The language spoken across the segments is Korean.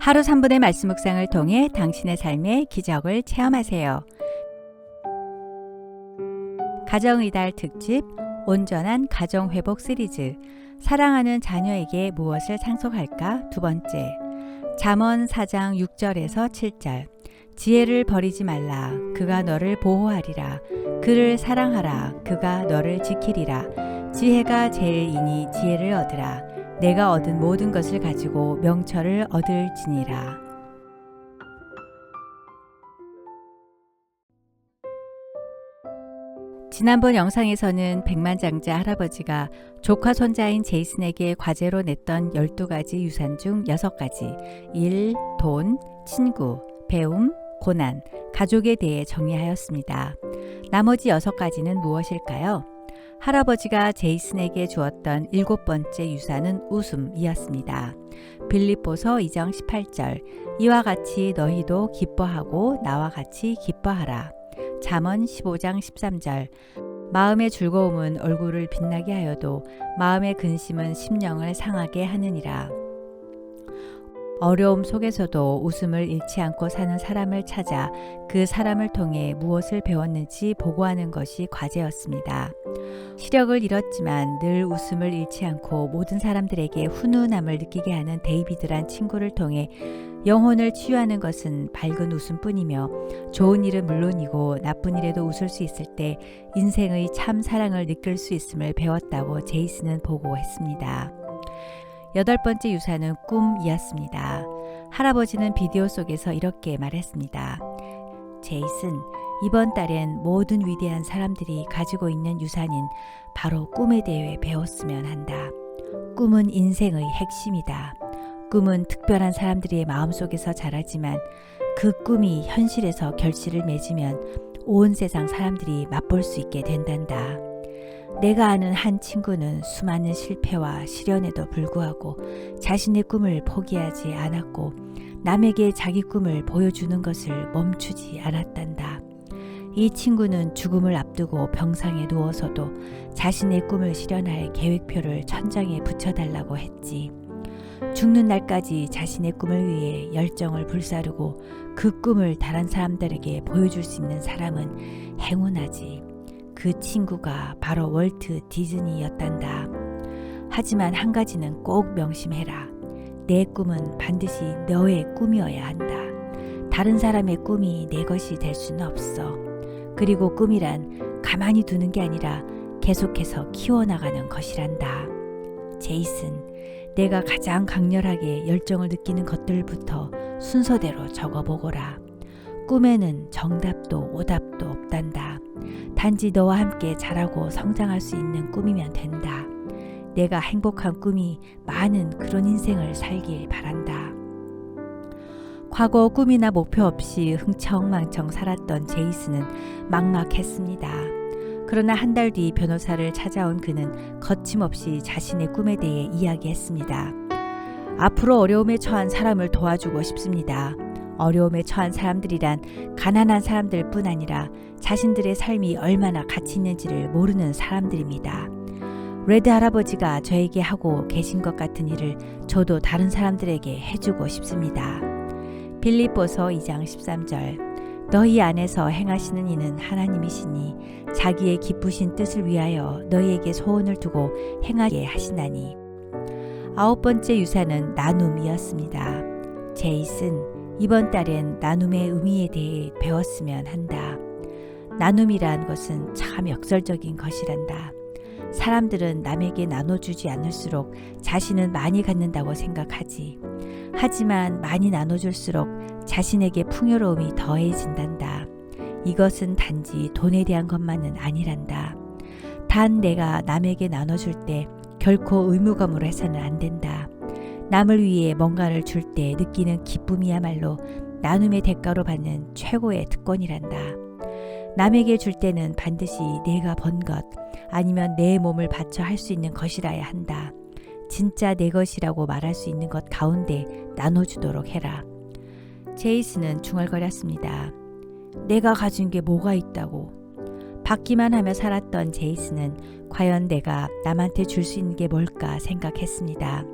하루 3분의 말씀 묵상을 통해 당신의 삶의 기적을 체험하세요. 가정의달 특집 온전한 가정회복 시리즈 사랑하는 자녀에게 무엇을 상속할까? 두 번째, 잠언 4장 6절에서 7절 지혜를 버리지 말라. 그가 너를 보호하리라. 그를 사랑하라. 그가 너를 지키리라. 지혜가 제일이니 지혜를 얻으라. 내가 얻은 모든 것을 가지고 명철을 얻을지니라. 지난번 영상에서는 백만장자 할아버지가 조카 손자인 제이슨에게 과제로 냈던 12가지 유산 중 6가지 일, 돈, 친구, 배움, 고난, 가족에 대해 정리하였습니다. 나머지 6가지는 무엇일까요? 할아버지가 제이슨에게 주었던 7번째 유산은 웃음이었습니다. 빌립보서 2장 18절 이와 같이 너희도 기뻐하고 나와 같이 기뻐하라. 잠언 15장 13절 마음의 즐거움은 얼굴을 빛나게 하여도 마음의 근심은 심령을 상하게 하느니라. 어려움 속에서도 웃음을 잃지 않고 사는 사람을 찾아 그 사람을 통해 무엇을 배웠는지 보고하는 것이 과제였습니다. 시력을 잃었지만 늘 웃음을 잃지 않고 모든 사람들에게 훈훈함을 느끼게 하는 데이비드란 친구를 통해 영혼을 치유하는 것은 밝은 웃음뿐이며 좋은 일은 물론이고 나쁜 일에도 웃을 수 있을 때 인생의 참 사랑을 느낄 수 있음을 배웠다고 제이슨은 보고했습니다. 8번째 유산은 꿈이었습니다. 할아버지는 비디오 속에서 이렇게 말했습니다. 제이슨, 이번 달엔 모든 위대한 사람들이 가지고 있는 유산인 바로 꿈에 대해 배웠으면 한다. 꿈은 인생의 핵심이다. 꿈은 특별한 사람들의 마음속에서 자라지만 그 꿈이 현실에서 결실을 맺으면 온 세상 사람들이 맛볼 수 있게 된단다. 내가 아는 한 친구는 수많은 실패와 시련에도 불구하고 자신의 꿈을 포기하지 않았고 남에게 자기 꿈을 보여주는 것을 멈추지 않았단다. 이 친구는 죽음을 앞두고 병상에 누워서도 자신의 꿈을 실현할 계획표를 천장에 붙여달라고 했지. 죽는 날까지 자신의 꿈을 위해 열정을 불사르고 그 꿈을 다른 사람들에게 보여줄 수 있는 사람은 행운하지. 그 친구가 바로 월트 디즈니였단다. 하지만 한 가지는 꼭 명심해라. 내 꿈은 반드시 너의 꿈이어야 한다. 다른 사람의 꿈이 내 것이 될 수는 없어. 그리고 꿈이란 가만히 두는 게 아니라 계속해서 키워나가는 것이란다. 제이슨, 내가 가장 강렬하게 열정을 느끼는 것들부터 순서대로 적어보거라. 꿈에는 정답도 오답도 없단다. 단지 너와 함께 자라고 성장할 수 있는 꿈이면 된다. 내가 행복한 꿈이 많은 그런 인생을 살길 바란다. 과거 꿈이나 목표 없이 흥청망청 살았던 제이슨은 막막했습니다. 그러나 한 달 뒤 변호사를 찾아온 그는 거침없이 자신의 꿈에 대해 이야기했습니다. 앞으로 어려움에 처한 사람을 도와주고 싶습니다. 어려움에 처한 사람들이란 가난한 사람들뿐 아니라 자신들의 삶이 얼마나 가치 있는지를 모르는 사람들입니다. 레드 할아버지가 저에게 하고 계신 것 같은 일을 저도 다른 사람들에게 해주고 싶습니다. 빌립보서 2장 13절 너희 안에서 행하시는 이는 하나님이시니 자기의 기쁘신 뜻을 위하여 너희에게 소원을 두고 행하게 하시나니. 9번째 유산은 나눔이었습니다. 제이슨, 이번 달엔 나눔의 의미에 대해 배웠으면 한다. 나눔이란 것은 참 역설적인 것이란다. 사람들은 남에게 나눠주지 않을수록 자신은 많이 갖는다고 생각하지. 하지만 많이 나눠줄수록 자신에게 풍요로움이 더해진단다. 이것은 단지 돈에 대한 것만은 아니란다. 단 내가 남에게 나눠줄 때 결코 의무감으로 해서는 안 된다. 남을 위해 뭔가를 줄 때 느끼는 기쁨이야말로 나눔의 대가로 받는 최고의 특권이란다. 남에게 줄 때는 반드시 내가 번 것 아니면 내 몸을 바쳐 할 수 있는 것이라야 한다. 진짜 내 것이라고 말할 수 있는 것 가운데 나눠주도록 해라. 제이슨은 중얼거렸습니다. 내가 가진 게 뭐가 있다고. 받기만 하며 살았던 제이슨은 과연 내가 남한테 줄 수 있는 게 뭘까 생각했습니다.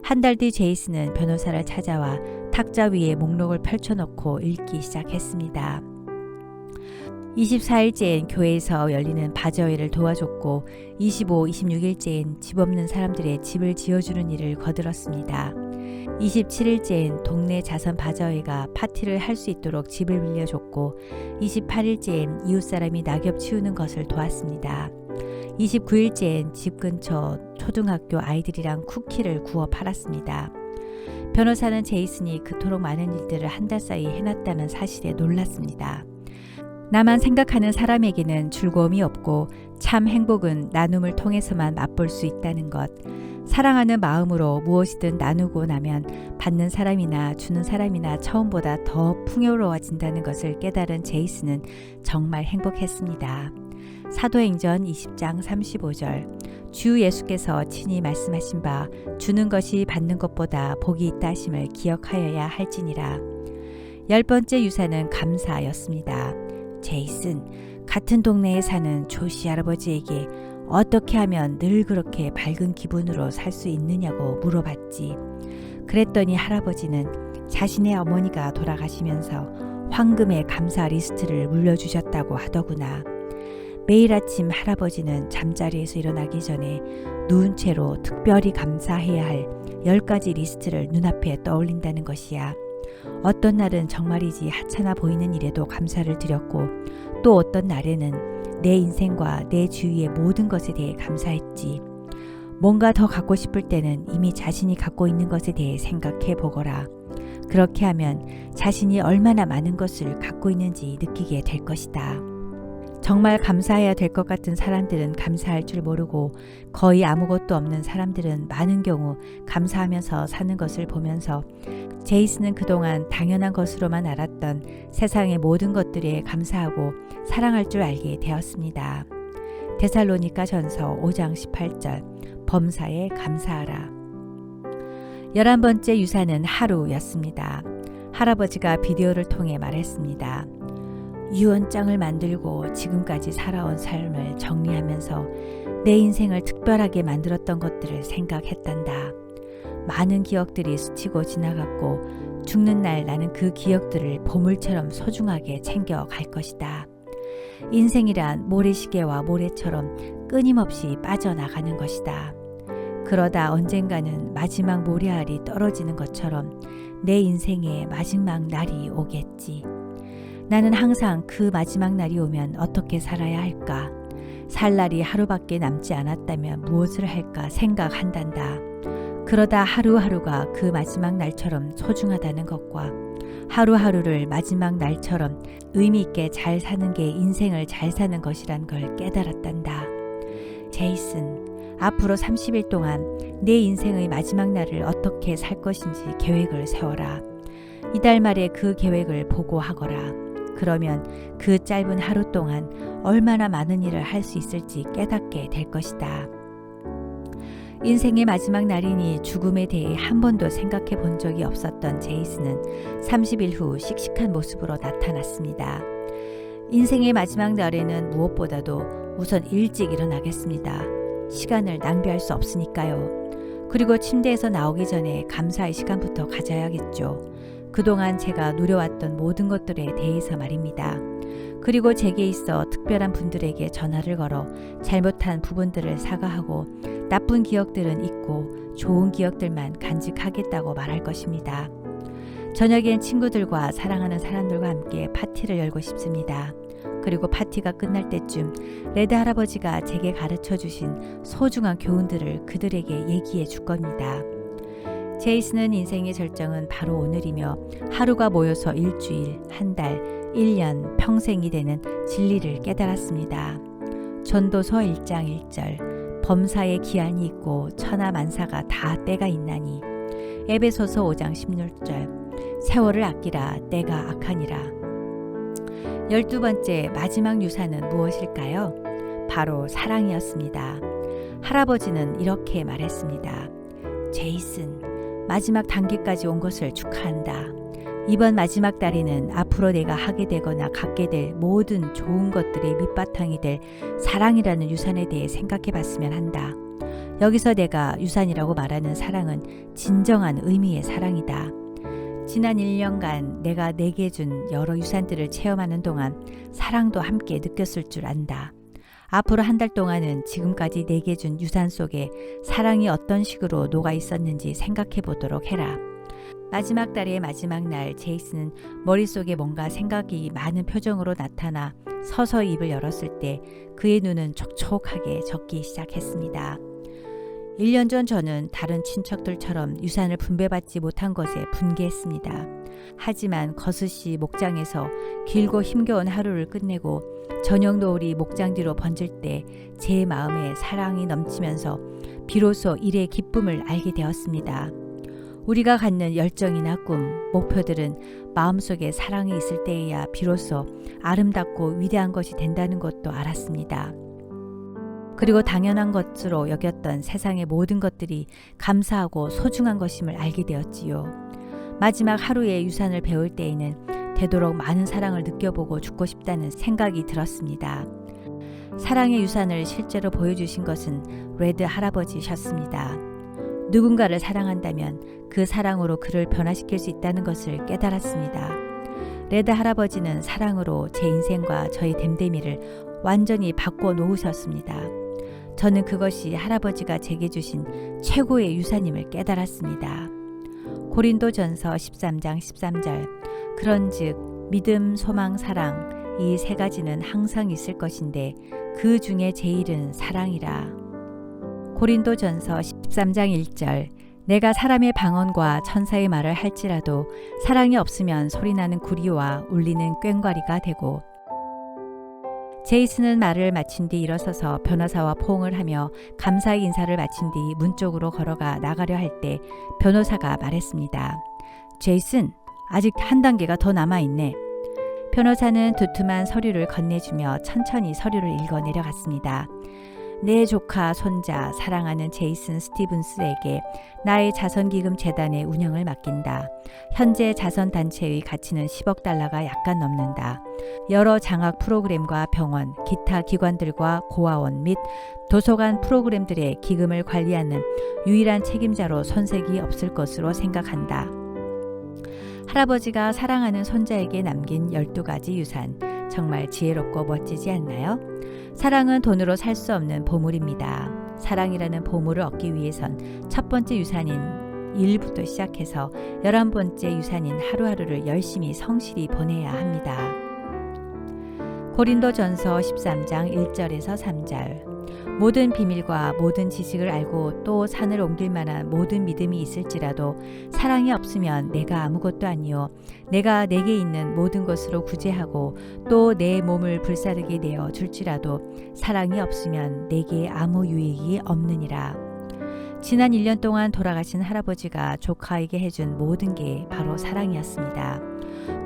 한 달 뒤 제이슨은 변호사를 찾아와 탁자 위에 목록을 펼쳐놓고 읽기 시작했습니다. 24일째엔 교회에서 열리는 바저회를 도와줬고 25, 26일째엔 집 없는 사람들의 집을 지어주는 일을 거들었습니다. 27일째엔 동네 자선 바저회가 파티를 할 수 있도록 집을 빌려줬고 28일째엔 이웃사람이 낙엽 치우는 것을 도왔습니다. 29일째엔 집 근처 초등학교 아이들이랑 쿠키를 구워 팔았습니다. 변호사는 제이슨이 그토록 많은 일들을 한 달 사이 해놨다는 사실에 놀랐습니다. 나만 생각하는 사람에게는 즐거움이 없고 참 행복은 나눔을 통해서만 맛볼 수 있다는 것. 사랑하는 마음으로 무엇이든 나누고 나면 받는 사람이나 주는 사람이나 처음보다 더 풍요로워진다는 것을 깨달은 제이슨은 정말 행복했습니다. 사도행전 20장 35절 주 예수께서 친히 말씀하신 바 주는 것이 받는 것보다 복이 있다 하심을 기억하여야 할지니라. 10번째 유산은 감사였습니다. 제이슨, 같은 동네에 사는 조시 할아버지에게 어떻게 하면 늘 그렇게 밝은 기분으로 살 수 있느냐고 물어봤지. 그랬더니 할아버지는 자신의 어머니가 돌아가시면서 황금의 감사 리스트를 물려주셨다고 하더구나. 매일 아침 할아버지는 잠자리에서 일어나기 전에 누운 채로 특별히 감사해야 할 10가지 리스트를 눈앞에 떠올린다는 것이야. 어떤 날은 정말이지 하찮아 보이는 일에도 감사를 드렸고 또 어떤 날에는 내 인생과 내 주위의 모든 것에 대해 감사했지. 뭔가 더 갖고 싶을 때는 이미 자신이 갖고 있는 것에 대해 생각해 보거라. 그렇게 하면 자신이 얼마나 많은 것을 갖고 있는지 느끼게 될 것이다. 정말 감사해야 될 것 같은 사람들은 감사할 줄 모르고 거의 아무것도 없는 사람들은 많은 경우 감사하면서 사는 것을 보면서 제이슨은 그동안 당연한 것으로만 알았던 세상의 모든 것들에 감사하고 사랑할 줄 알게 되었습니다. 데살로니가전서 5장 18절 범사에 감사하라. 11번째 유산은 하루였습니다. 할아버지가 비디오를 통해 말했습니다. 유언장을 만들고 지금까지 살아온 삶을 정리하면서 내 인생을 특별하게 만들었던 것들을 생각했단다. 많은 기억들이 스치고 지나갔고 죽는 날 나는 그 기억들을 보물처럼 소중하게 챙겨갈 것이다. 인생이란 모래시계와 모래처럼 끊임없이 빠져나가는 것이다. 그러다 언젠가는 마지막 모래알이 떨어지는 것처럼 내 인생의 마지막 날이 오겠지. 나는 항상 그 마지막 날이 오면 어떻게 살아야 할까? 살 날이 하루밖에 남지 않았다면 무엇을 할까 생각한단다. 그러다 하루하루가 그 마지막 날처럼 소중하다는 것과 하루하루를 마지막 날처럼 의미 있게 잘 사는 게 인생을 잘 사는 것이란 걸 깨달았단다. 제이슨, 앞으로 30일 동안 내 인생의 마지막 날을 어떻게 살 것인지 계획을 세워라. 이달 말에 그 계획을 보고하거라. 그러면 그 짧은 하루 동안 얼마나 많은 일을 할 수 있을지 깨닫게 될 것이다. 인생의 마지막 날이니 죽음에 대해 한 번도 생각해 본 적이 없었던 제이슨은 30일 후 씩씩한 모습으로 나타났습니다. 인생의 마지막 날에는 무엇보다도 우선 일찍 일어나겠습니다. 시간을 낭비할 수 없으니까요. 그리고 침대에서 나오기 전에 감사의 시간부터 가져야겠죠. 그동안 제가 누려왔던 모든 것들에 대해서 말입니다. 그리고 제게 있어 특별한 분들에게 전화를 걸어 잘못한 부분들을 사과하고 나쁜 기억들은 잊고 좋은 기억들만 간직하겠다고 말할 것입니다. 저녁엔 친구들과 사랑하는 사람들과 함께 파티를 열고 싶습니다. 그리고 파티가 끝날 때쯤 레드 할아버지가 제게 가르쳐 주신 소중한 교훈들을 그들에게 얘기해 줄 겁니다. 제이슨은 인생의 절정은 바로 오늘이며 하루가 모여서 일주일, 한 달, 1년, 평생이 되는 진리를 깨달았습니다. 전도서 1장 1절 범사에 기한이 있고 천하만사가 다 때가 있나니. 에베소서 5장 16절 세월을 아끼라 때가 악하니라. 12번째 마지막 유산은 무엇일까요? 바로 사랑이었습니다. 할아버지는 이렇게 말했습니다. 제이슨, 마지막 단계까지 온 것을 축하한다. 이번 마지막 달에는 앞으로 내가 하게 되거나 갖게 될 모든 좋은 것들의 밑바탕이 될 사랑이라는 유산에 대해 생각해 봤으면 한다. 여기서 내가 유산이라고 말하는 사랑은 진정한 의미의 사랑이다. 지난 1년간 내가 내게 준 여러 유산들을 체험하는 동안 사랑도 함께 느꼈을 줄 안다. 앞으로 한 달 동안은 지금까지 내게 준 유산 속에 사랑이 어떤 식으로 녹아 있었는지 생각해 보도록 해라. 마지막 달의 마지막 날 제이슨은 머릿속에 뭔가 생각이 많은 표정으로 나타나 서서히 입을 열었을 때 그의 눈은 촉촉하게 젖기 시작했습니다. 1년 전 저는 다른 친척들처럼 유산을 분배받지 못한 것에 분개했습니다. 하지만 거스시 목장에서 길고 힘겨운 하루를 끝내고 저녁 노을이 목장 뒤로 번질 때 제 마음에 사랑이 넘치면서 비로소 일의 기쁨을 알게 되었습니다. 우리가 갖는 열정이나 꿈, 목표들은 마음속에 사랑이 있을 때에야 비로소 아름답고 위대한 것이 된다는 것도 알았습니다. 그리고 당연한 것으로 여겼던 세상의 모든 것들이 감사하고 소중한 것임을 알게 되었지요. 마지막 하루의 유산을 배울 때에는 되도록 많은 사랑을 느껴보고 죽고 싶다는 생각이 들었습니다. 사랑의 유산을 실제로 보여주신 것은 레드 할아버지셨습니다. 누군가를 사랑한다면 그 사랑으로 그를 변화시킬 수 있다는 것을 깨달았습니다. 레드 할아버지는 사랑으로 제 인생과 저의 됨됨이를 완전히 바꿔 놓으셨습니다. 저는 그것이 할아버지가 제게 주신 최고의 유산임을 깨달았습니다. 고린도전서 13장 13절 그런즉 믿음, 소망, 사랑 이 세 가지는 항상 있을 것인데 그 중에 제일은 사랑이라. 고린도전서 13장 1절 내가 사람의 방언과 천사의 말을 할지라도 사랑이 없으면 소리나는 구리와 울리는 꽹과리가 되고. 제이슨은 말을 마친 뒤 일어서서 변호사와 포옹을 하며 감사의 인사를 마친 뒤 문 쪽으로 걸어가 나가려 할 때 변호사가 말했습니다. 제이슨, 아직 한 단계가 더 남아있네. 변호사는 두툼한 서류를 건네주며 천천히 서류를 읽어 내려갔습니다. 내 조카, 손자, 사랑하는 제이슨 스티븐스에게 나의 자선기금 재단의 운영을 맡긴다. 현재 자선단체의 가치는 10억 달러가 약간 넘는다. 여러 장학 프로그램과 병원, 기타 기관들과 고아원 및 도서관 프로그램들의 기금을 관리하는 유일한 책임자로 손색이 없을 것으로 생각한다. 할아버지가 사랑하는 손자에게 남긴 12가지 유산, 정말 지혜롭고 멋지지 않나요? 사랑은 돈으로 살 수 없는 보물입니다. 사랑이라는 보물을 얻기 위해선 첫 번째 유산인 일부터 시작해서 11번째 유산인 하루하루를 열심히 성실히 보내야 합니다. 고린도전서 13장 1절에서 3절 모든 비밀과 모든 지식을 알고 또 산을 옮길 만한 모든 믿음이 있을지라도 사랑이 없으면 내가 아무것도 아니요 내가 내게 있는 모든 것으로 구제하고 또 내 몸을 불사르게 내어 줄지라도 사랑이 없으면 내게 아무 유익이 없느니라. 지난 1년 동안 돌아가신 할아버지가 조카에게 해준 모든 게 바로 사랑이었습니다.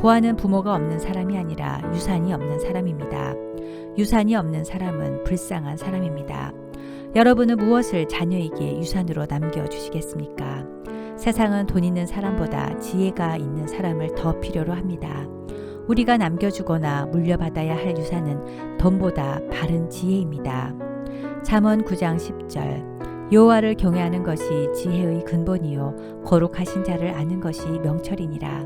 고아는 부모가 없는 사람이 아니라 유산이 없는 사람입니다. 유산이 없는 사람은 불쌍한 사람입니다. 여러분은 무엇을 자녀에게 유산으로 남겨주시겠습니까? 세상은 돈 있는 사람보다 지혜가 있는 사람을 더 필요로 합니다. 우리가 남겨주거나 물려받아야 할 유산은 돈보다 바른 지혜입니다. 잠언 9장 10절 여호와를 경외하는 것이 지혜의 근본이요 거룩하신 자를 아는 것이 명철이니라.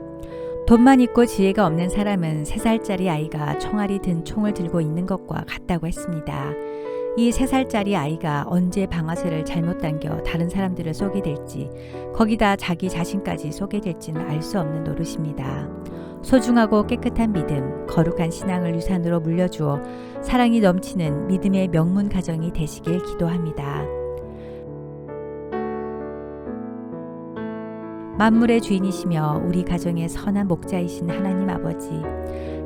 돈만 있고 지혜가 없는 사람은 3살짜리 아이가 총알이 든 총을 들고 있는 것과 같다고 했습니다. 이 3살짜리 아이가 언제 방아쇠를 잘못 당겨 다른 사람들을 쏘게 될지, 거기다 자기 자신까지 쏘게 될지는 알 수 없는 노릇입니다. 소중하고 깨끗한 믿음, 거룩한 신앙을 유산으로 물려주어 사랑이 넘치는 믿음의 명문 가정이 되시길 기도합니다. 만물의 주인이시며 우리 가정의 선한 목자이신 하나님 아버지,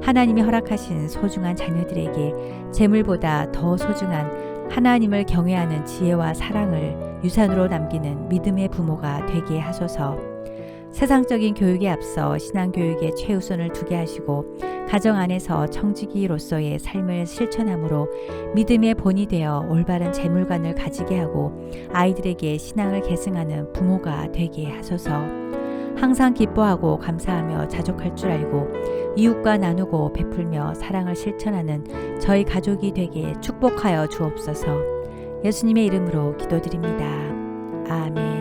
하나님이 허락하신 소중한 자녀들에게 재물보다 더 소중한 하나님을 경외하는 지혜와 사랑을 유산으로 남기는 믿음의 부모가 되게 하소서. 세상적인 교육에 앞서 신앙교육에 최우선을 두게 하시고 가정 안에서 청지기로서의 삶을 실천함으로 믿음의 본이 되어 올바른 재물관을 가지게 하고 아이들에게 신앙을 계승하는 부모가 되게 하소서. 항상 기뻐하고 감사하며 자족할 줄 알고 이웃과 나누고 베풀며 사랑을 실천하는 저희 가족이 되게 축복하여 주옵소서. 예수님의 이름으로 기도드립니다. 아멘.